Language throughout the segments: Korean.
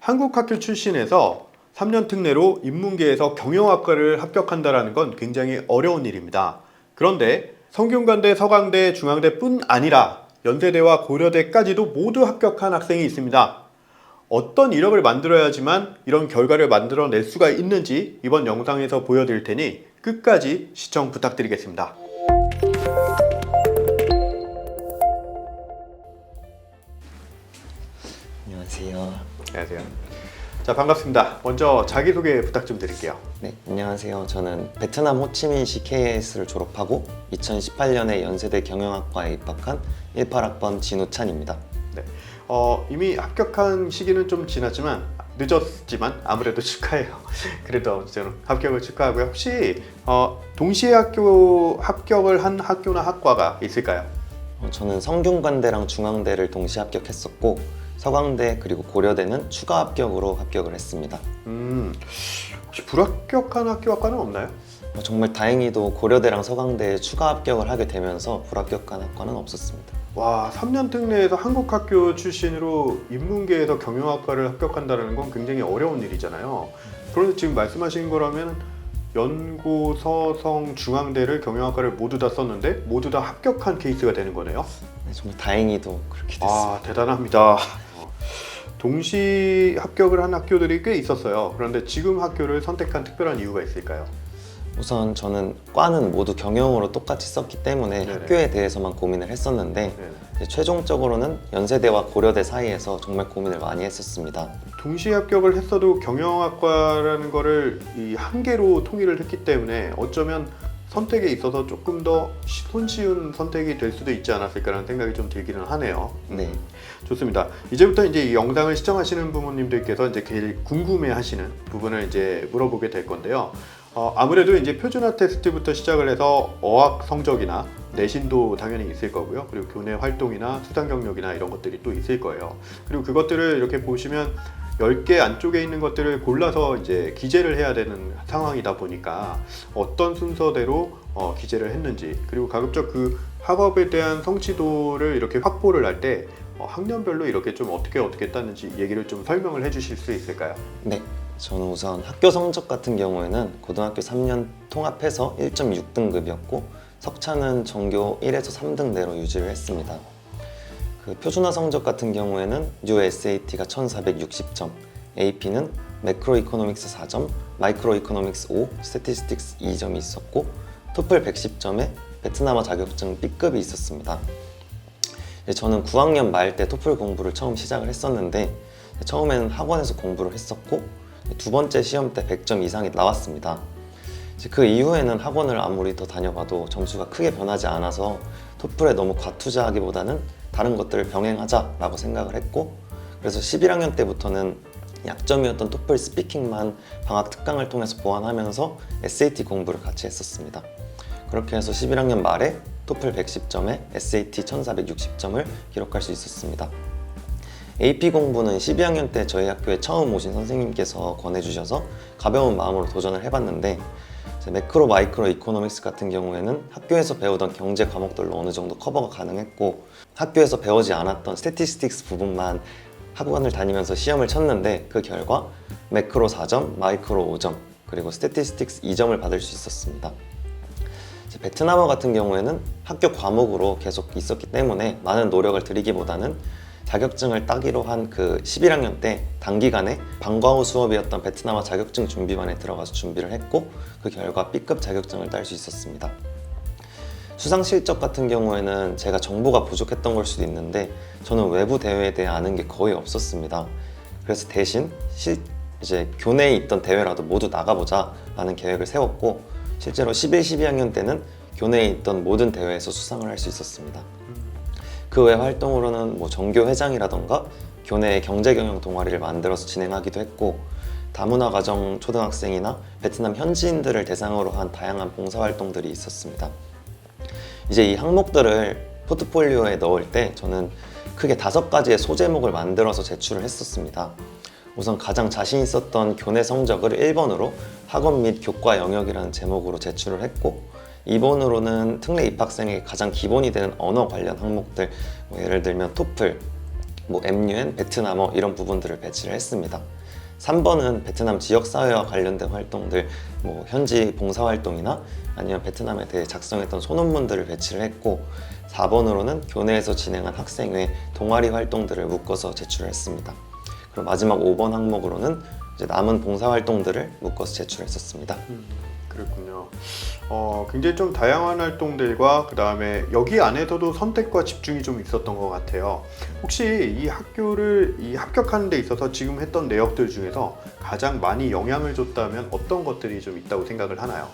한국 학교 출신에서 3년 특례로 인문계에서 경영학과를 합격한다는 건 굉장히 어려운 일입니다. 그런데 성균관대, 서강대, 중앙대뿐 아니라 연세대와 고려대까지도 모두 합격한 학생이 있습니다. 어떤 이력을 만들어야지만 이런 결과를 만들어낼 수가 있는지 이번 영상에서 보여드릴 테니 끝까지 시청 부탁드리겠습니다. 안녕하세요. 안녕하세요. 자, 반갑습니다. 먼저 자기소개 부탁 좀 드릴게요. 네, 안녕하세요. 저는 베트남 호치민시 KS를 졸업하고 2018년에 연세대 경영학과에 입학한 18학번 진우찬입니다. 네. 이미 합격한 시기는 좀 지났지만 늦었지만 아무래도 축하해요. 그래도 저는 합격을 축하하고요. 혹시 동시에 합격을 한 학교나 학과가 있을까요? 저는 성균관대랑 중앙대를 동시 합격했었고 서강대 그리고 고려대는 추가 합격으로 합격을 했습니다. 혹시 불합격한 학교 학과는 없나요? 정말 다행히도 고려대랑 서강대에 추가 합격을 하게 되면서 불합격한 학과는 없었습니다. 와, 3년 특례에서 한국 학교 출신으로 인문계에서 경영학과를 합격한다는 건 굉장히 어려운 일이잖아요. 그런데 지금 말씀하신 거라면 연고, 서성, 중앙대를 경영학과를 모두 다 썼는데 모두 다 합격한 케이스가 되는 거네요. 네, 정말 다행히도 그렇게 됐습니다. 아, 대단합니다. 동시 합격을 한 학교들이 꽤 있었어요. 그런데 지금 학교를 선택한 특별한 이유가 있을까요? 우선 저는 과는 모두 경영으로 똑같이 썼기 때문에 네네. 학교에 대해서만 고민을 했었는데 네. 이제 최종적으로는 연세대와 고려대 사이에서 정말 고민을 많이 했었습니다. 동시 합격을 했어도 경영학과라는 거를 이 한 개로 통일을 했기 때문에 어쩌면 선택에 있어서 조금 더 손쉬운 선택이 될 수도 있지 않았을까라는 생각이 좀 들기는 하네요. 네. 좋습니다. 이제부터 이제 이 영상을 시청하시는 부모님들께서 이제 제일 궁금해하시는 부분을 이제 물어보게 될 건데요. 아무래도 이제 표준화 테스트부터 시작을 해서 어학 성적이나 내신도 당연히 있을 거고요. 그리고 교내 활동이나 수상 경력이나 이런 것들이 또 있을 거예요. 그리고 그것들을 이렇게 보시면 10개 안쪽에 있는 것들을 골라서 이제 기재를 해야 되는 상황이다 보니까 어떤 순서대로 기재를 했는지, 그리고 가급적 그 학업에 대한 성취도를 이렇게 확보를 할 때 학년별로 이렇게 좀 어떻게 했다는지 얘기를 좀 설명을 해 주실 수 있을까요? 네. 저는 우선 학교 성적 같은 경우에는 고등학교 3년 통합해서 1.6등급이었고 석차는 전교 1에서 3등 내로 유지를 했습니다. 그 표준화 성적 같은 경우에는 뉴 SAT가 1460점, AP는 매크로 이코노믹스 4점, 마이크로 이코노믹스 5, 스태티스틱스 2점이 있었고 토플 110점에 베트남어 자격증 B급이 있었습니다. 저는 9학년 말 때 토플 공부를 처음 시작을 했었는데 처음에는 학원에서 공부를 했었고 두 번째 시험 때 100점 이상이 나왔습니다. 그 이후에는 학원을 아무리 더 다녀봐도 점수가 크게 변하지 않아서 토플에 너무 과투자하기보다는 다른 것들을 병행하자라고 생각을 했고 그래서 11학년 때부터는 약점이었던 토플 스피킹만 방학 특강을 통해서 보완하면서 SAT 공부를 같이 했었습니다. 그렇게 해서 11학년 말에 토플 110점에 SAT 1460점을 기록할 수 있었습니다. AP 공부는 12학년 때 저희 학교에 처음 오신 선생님께서 권해주셔서 가벼운 마음으로 도전을 해봤는데 매크로 마이크로 이코노믹스 같은 경우에는 학교에서 배우던 경제 과목들로 어느 정도 커버가 가능했고 학교에서 배우지 않았던 스태티스틱스 부분만 학원을 다니면서 시험을 쳤는데 그 결과 매크로 4점, 마이크로 5점, 그리고 스태티스틱스 2점을 받을 수 있었습니다. 베트남어 같은 경우에는 학교 과목으로 계속 있었기 때문에 많은 노력을 들이기보다는 자격증을 따기로 한 그 11학년 때 단기간에 방과 후 수업이었던 베트남어 자격증 준비반에 들어가서 준비를 했고 그 결과 B급 자격증을 딸 수 있었습니다. 수상 실적 같은 경우에는 제가 정보가 부족했던 걸 수도 있는데 저는 외부 대회에 대해 아는 게 거의 없었습니다. 그래서 대신 이제 교내에 있던 대회라도 모두 나가보자 라는 계획을 세웠고 실제로 11, 12학년 때는 교내에 있던 모든 대회에서 수상을 할 수 있었습니다. 그 외 활동으로는 전교 회장이라던가 교내 경제경영 동아리를 만들어서 진행하기도 했고 다문화 가정 초등학생이나 베트남 현지인들을 대상으로 한 다양한 봉사활동들이 있었습니다. 이제 이 항목들을 포트폴리오에 넣을 때 저는 크게 5가지의 소제목을 만들어서 제출을 했었습니다. 우선 가장 자신 있었던 교내 성적을 1번으로 학원 및 교과 영역이라는 제목으로 제출을 했고 2번으로는 특례 입학생에게 가장 기본이 되는 언어 관련 항목들 예를 들면 토플, 뭐 MUN, 베트남어 이런 부분들을 배치를 했습니다. 3번은 베트남 지역사회와 관련된 활동들, 뭐 현지 봉사활동이나 아니면 베트남에 대해 작성했던 소논문들을 배치를 했고 4번으로는 교내에서 진행한 학생회, 동아리 활동들을 묶어서 제출을 했습니다. 그리고 마지막 5번 항목으로는 이제 남은 봉사활동들을 묶어서 제출했었습니다. 그렇군요. 굉장히 좀 다양한 활동들과 그 다음에 여기 안에서도 선택과 집중이 좀 있었던 것 같아요. 혹시 이 학교를 합격하는 데 있어서 지금 했던 내역들 중에서 가장 많이 영향을 줬다면 어떤 것들이 좀 있다고 생각을 하나요?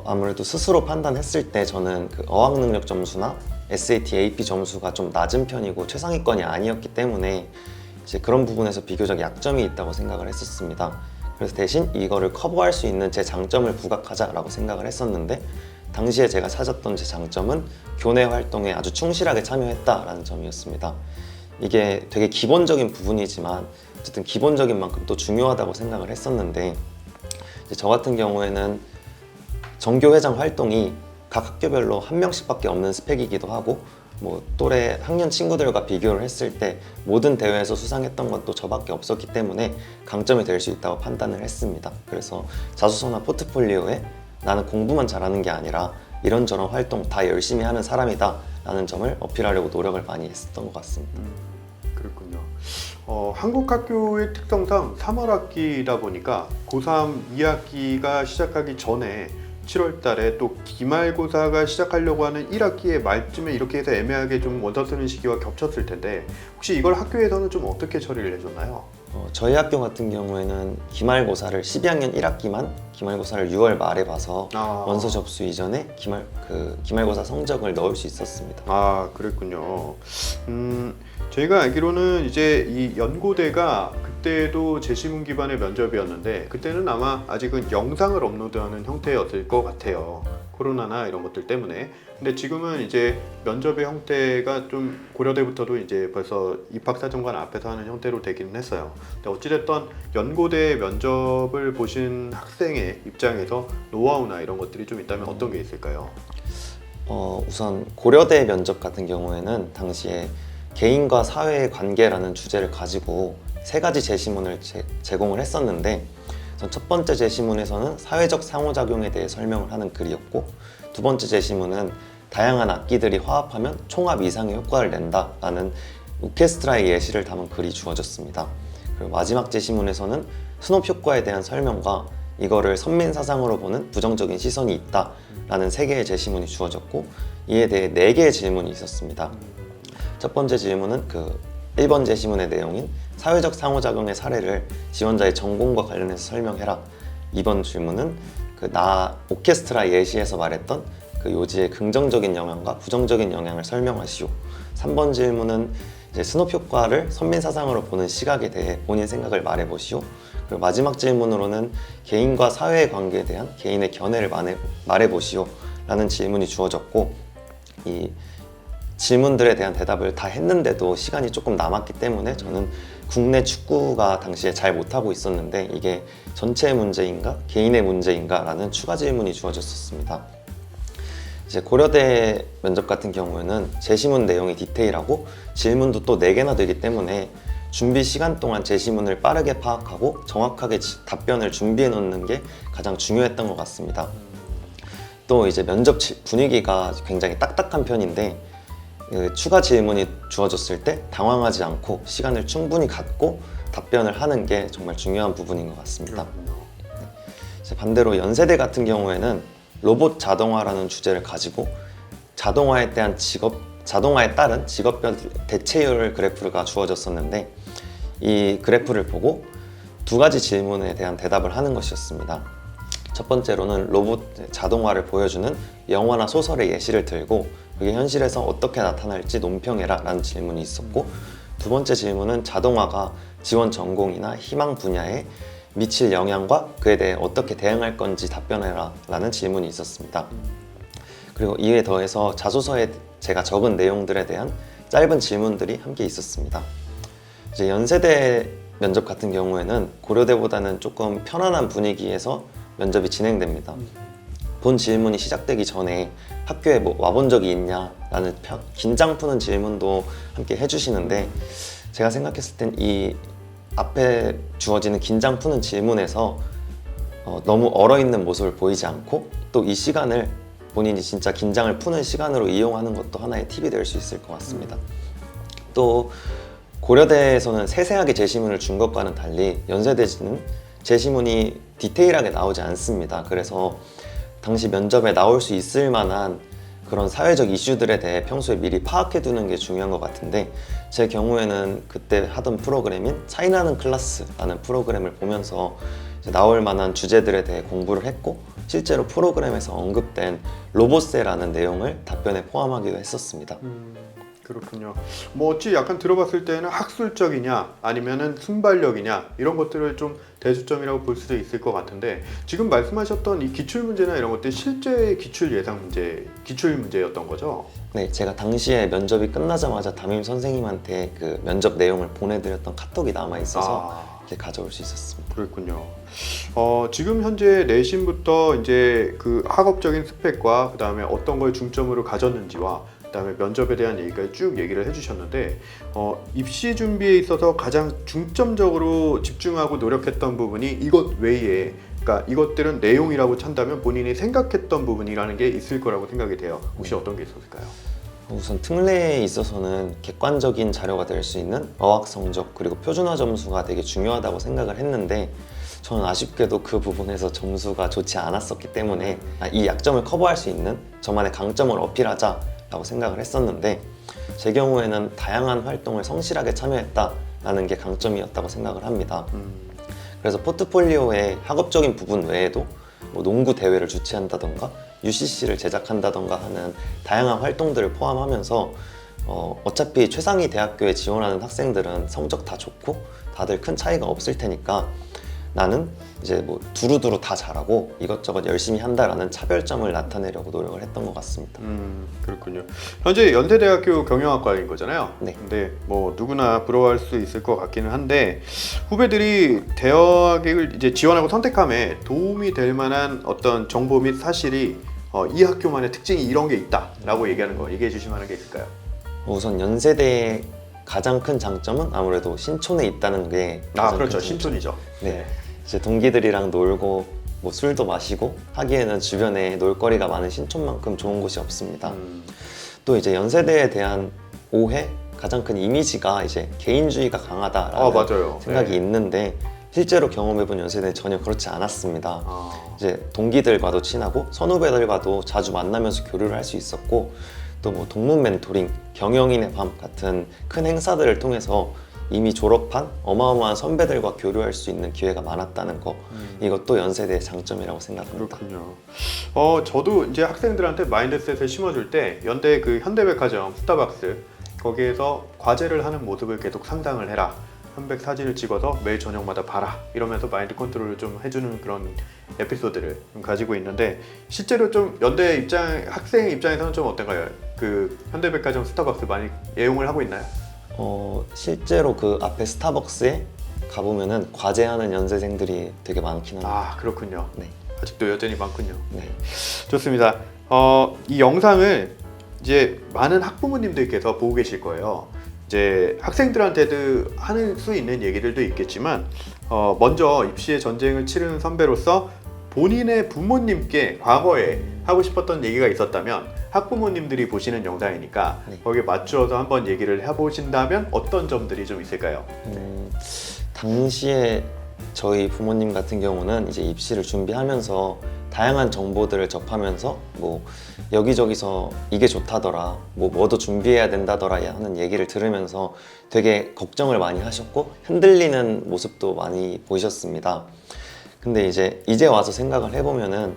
아무래도 스스로 판단했을 때 저는 그 어학 능력 점수나 SAT, AP 점수가 좀 낮은 편이고 최상위권이 아니었기 때문에 이제 그런 부분에서 비교적 약점이 있다고 생각을 했었습니다. 그래서 대신 이거를 커버할 수 있는 제 장점을 부각하자라고 생각을 했었는데 당시에 제가 찾았던 제 장점은 교내 활동에 아주 충실하게 참여했다라는 점이었습니다. 이게 되게 기본적인 부분이지만 어쨌든 기본적인 만큼 또 중요하다고 생각을 했었는데 이제 저 같은 경우에는 정교회장 활동이 각 학교별로 한 명씩밖에 없는 스펙이기도 하고 뭐 또래 학년 친구들과 비교를 했을 때 모든 대회에서 수상했던 건 또 저밖에 없었기 때문에 강점이 될 수 있다고 판단을 했습니다. 그래서 자소서나 포트폴리오에 나는 공부만 잘하는 게 아니라 이런저런 활동 다 열심히 하는 사람이다 라는 점을 어필하려고 노력을 많이 했었던 것 같습니다. 그렇군요. 한국 학교의 특성상 3월학기다 보니까 고3 2학기가 시작하기 전에 7월 달에 또 기말고사가 시작하려고 하는 1학기의 말쯤에 이렇게 해서 애매하게 좀 원서 쓰는 시기와 겹쳤을 텐데 혹시 이걸 학교에서는 좀 어떻게 처리를 해줬나요? 저희 학교 같은 경우에는 기말고사를 12학년 1학기만 기말고사를 6월 말에 봐서 원서 접수 이전에 기말고사 성적을 넣을 수 있었습니다. 아, 그랬군요. 저희가 알기로는 이제 이 연고대가 그때도 제시문 기반의 면접이었는데 그때는 아마 아직은 영상을 업로드하는 형태였을 것 같아요. 코로나나 이런 것들 때문에. 근데 지금은 이제 면접의 형태가 좀 고려대부터도 이제 벌써 입학사정관 앞에서 하는 형태로 되기는 했어요. 근데 어찌됐든 연고대 면접을 보신 학생의 입장에서 노하우나 이런 것들이 좀 있다면 어떤 게 있을까요? 우선 고려대 면접 같은 경우에는 당시에 개인과 사회의 관계라는 주제를 가지고 3가지 제시문을 제공을 했었는데 첫 번째 제시문에서는 사회적 상호작용에 대해 설명을 하는 글이었고 두 번째 제시문은 다양한 악기들이 화합하면 총합 이상의 효과를 낸다라는 오케스트라의 예시를 담은 글이 주어졌습니다. 그리고 마지막 제시문에서는 스놉 효과에 대한 설명과 이거를 선민 사상으로 보는 부정적인 시선이 있다라는 3개의 제시문이 주어졌고 이에 대해 4개의 질문이 있었습니다. 첫 번째 질문은 1번 제시문의 내용인 사회적 상호작용의 사례를 지원자의 전공과 관련해서 설명해라. 2번 질문은 오케스트라 예시에서 말했던 요지의 긍정적인 영향과 부정적인 영향을 설명하시오. 3번 질문은 이제 스놉 효과를 선민 사상으로 보는 시각에 대해 본인 생각을 말해보시오. 그리고 마지막 질문으로는 개인과 사회의 관계에 대한 개인의 견해를 말해보시오 라는 질문이 주어졌고 이 질문들에 대한 대답을 다 했는데도 시간이 조금 남았기 때문에 저는 국내 축구가 당시에 잘 못하고 있었는데 이게 전체의 문제인가 개인의 문제인가 라는 추가 질문이 주어졌었습니다. 이제 고려대 면접 같은 경우에는 제시문 내용이 디테일하고 질문도 또 4개나 되기 때문에 준비 시간 동안 제시문을 빠르게 파악하고 정확하게 답변을 준비해 놓는 게 가장 중요했던 것 같습니다. 또 이제 면접 분위기가 굉장히 딱딱한 편인데 추가 질문이 주어졌을 때 당황하지 않고 시간을 충분히 갖고 답변을 하는 게 정말 중요한 부분인 것 같습니다. 이제 반대로 연세대 같은 경우에는 로봇 자동화라는 주제를 가지고 자동화에 따른 직업별 대체율 그래프가 주어졌었는데 이 그래프를 보고 2가지 질문에 대한 대답을 하는 것이었습니다. 첫 번째로는 로봇 자동화를 보여주는 영화나 소설의 예시를 들고 그게 현실에서 어떻게 나타날지 논평해라 라는 질문이 있었고 두 번째 질문은 자동화가 지원 전공이나 희망 분야에 미칠 영향과 그에 대해 어떻게 대응할 건지 답변해라 라는 질문이 있었습니다. 그리고 이에 더해서 자소서에 제가 적은 내용들에 대한 짧은 질문들이 함께 있었습니다. 이제 연세대 면접 같은 경우에는 고려대보다는 조금 편안한 분위기에서 면접이 진행됩니다. 본 질문이 시작되기 전에 학교에 와본 적이 있냐 라는 긴장 푸는 질문도 함께 해주시는데 제가 생각했을 땐 이 앞에 주어지는 긴장 푸는 질문에서 너무 얼어있는 모습을 보이지 않고 또 이 시간을 본인이 진짜 긴장을 푸는 시간으로 이용하는 것도 하나의 팁이 될 수 있을 것 같습니다. 또 고려대에서는 세세하게 제시문을 준 것과는 달리 연세대는 제시문이 디테일하게 나오지 않습니다. 그래서 당시 면접에 나올 수 있을 만한 그런 사회적 이슈들에 대해 평소에 미리 파악해 두는 게 중요한 것 같은데, 제 경우에는 그때 하던 프로그램인 차이나는 클래스라는 프로그램을 보면서 이제 나올 만한 주제들에 대해 공부를 했고, 실제로 프로그램에서 언급된 로봇세라는 내용을 답변에 포함하기도 했었습니다. 그렇군요. 뭐 어찌 약간 들어봤을 때는 학술적이냐 아니면은 순발력이냐 이런 것들을 좀 대주점이라고 볼 수도 있을 것 같은데, 지금 말씀하셨던 이 기출 문제나 이런 것들 실제 기출 예상 문제, 기출 문제였던 거죠? 네, 제가 당시에 면접이 끝나자마자 담임 선생님한테 그 면접 내용을 보내드렸던 카톡이 남아 있어서 이렇게 가져올 수 있었습니다. 그렇군요. 지금 현재 내신부터 이제 그 학업적인 스펙과 그 다음에 어떤 걸 중점으로 가졌는지와 그다음에 면접에 대한 얘기까지 쭉 얘기를 해주셨는데, 입시 준비에 있어서 가장 중점적으로 집중하고 노력했던 부분이 이것 외에, 그러니까 이것들은 내용이라고 찬다면 본인이 생각했던 부분이라는 게 있을 거라고 생각이 돼요. 혹시 어떤 게 있었을까요? 우선 특례에 있어서는 객관적인 자료가 될 수 있는 어학 성적 그리고 표준화 점수가 되게 중요하다고 생각을 했는데, 저는 아쉽게도 그 부분에서 점수가 좋지 않았었기 때문에 이 약점을 커버할 수 있는 저만의 강점을 어필하자 라고 생각을 했었는데, 제 경우에는 다양한 활동을 성실하게 참여했다라는 게 강점이었다고 생각을 합니다. 그래서 포트폴리오의 학업적인 부분 외에도 뭐 농구 대회를 주최한다던가 UCC를 제작한다던가 하는 다양한 활동들을 포함하면서 어차피 최상위 대학교에 지원하는 학생들은 성적 다 좋고 다들 큰 차이가 없을 테니까 나는 이제 뭐 두루두루 다 잘하고 이것저것 열심히 한다라는 차별점을 나타내려고 노력을 했던 것 같습니다. 그렇군요. 현재 연세대학교 경영학과인 거잖아요. 네. 근데 뭐 누구나 부러워할 수 있을 것 같기는 한데, 후배들이 대학을 이제 지원하고 선택함에 도움이 될 만한 어떤 정보 및 사실이 이 학교만의 특징이 이런 게 있다라고 얘기하는 거 얘기해 주실 만한 게 있을까요? 우선 연세대의 가장 큰 장점은 아무래도 신촌에 있다는 게 그렇죠. 신촌이죠. 네. 이제 동기들이랑 놀고 뭐 술도 마시고 하기에는 주변에 놀거리가 많은 신촌만큼 좋은 곳이 없습니다. 또 이제 연세대에 대한 오해, 가장 큰 이미지가 이제 개인주의가 강하다라는 맞아요. 생각이 네. 있는데, 실제로 경험해본 연세대는 전혀 그렇지 않았습니다. 이제 동기들과도 친하고 선후배들과도 자주 만나면서 교류를 할 수 있었고, 또 뭐 동문 멘토링, 경영인의 밤 같은 큰 행사들을 통해서 이미 졸업한 어마어마한 선배들과 교류할 수 있는 기회가 많았다는 거, 이것도 연세대의 장점이라고 생각합니다. 그렇군요. 저도 이제 학생들한테 마인드셋을 심어줄 때 연대 그 현대백화점 스타벅스 거기에서 과제를 하는 모습을 계속 상상을 해라, 현백 사진을 찍어서 매일 저녁마다 봐라, 이러면서 마인드 컨트롤을 좀 해주는 그런 에피소드를 좀 가지고 있는데, 실제로 좀 연대 학생 입장에서는 좀 어떤가요? 그 현대백화점 스타벅스 많이 애용을 하고 있나요? 실제로 그 앞에 스타벅스에 가보면은 과제하는 연세생들이 되게 많긴 합니다. 그렇군요. 네. 아직도 여전히 많군요. 네. 좋습니다. 이 영상을 이제 많은 학부모님들께서 보고 계실 거예요. 이제 학생들한테도 할 수 있는 얘기들도 있겠지만, 먼저 입시의 전쟁을 치르는 선배로서 본인의 부모님께 과거에 하고 싶었던 얘기가 있었다면 학부모님들이 보시는 영상이니까 네. 거기에 맞추어서 한번 얘기를 해보신다면 어떤 점들이 좀 있을까요? 당시에 저희 부모님 같은 경우는 이제 입시를 준비하면서 다양한 정보들을 접하면서 뭐 여기저기서 이게 좋다더라, 뭐도 준비해야 된다더라 하는 얘기를 들으면서 되게 걱정을 많이 하셨고 흔들리는 모습도 많이 보이셨습니다. 근데 이제 와서 생각을 해보면은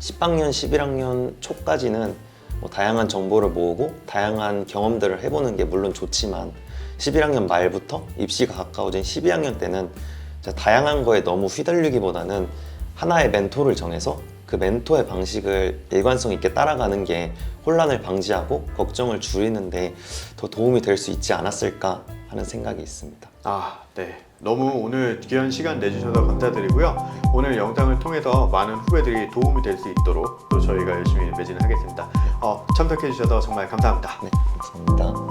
10학년, 11학년 초까지는 뭐 다양한 정보를 모으고 다양한 경험들을 해보는 게 물론 좋지만, 11학년 말부터 입시가 가까워진 12학년 때는 다양한 거에 너무 휘둘리기보다는 하나의 멘토를 정해서 그 멘토의 방식을 일관성 있게 따라가는 게 혼란을 방지하고 걱정을 줄이는데 더 도움이 될 수 있지 않았을까 하는 생각이 있습니다. 네. 너무 오늘 귀한 시간 내주셔서 감사드리고요. 오늘 영상을 통해서 많은 후배들이 도움이 될 수 있도록 또 저희가 열심히 매진하겠습니다. 참석해 주셔서 정말 감사합니다. 네, 감사합니다.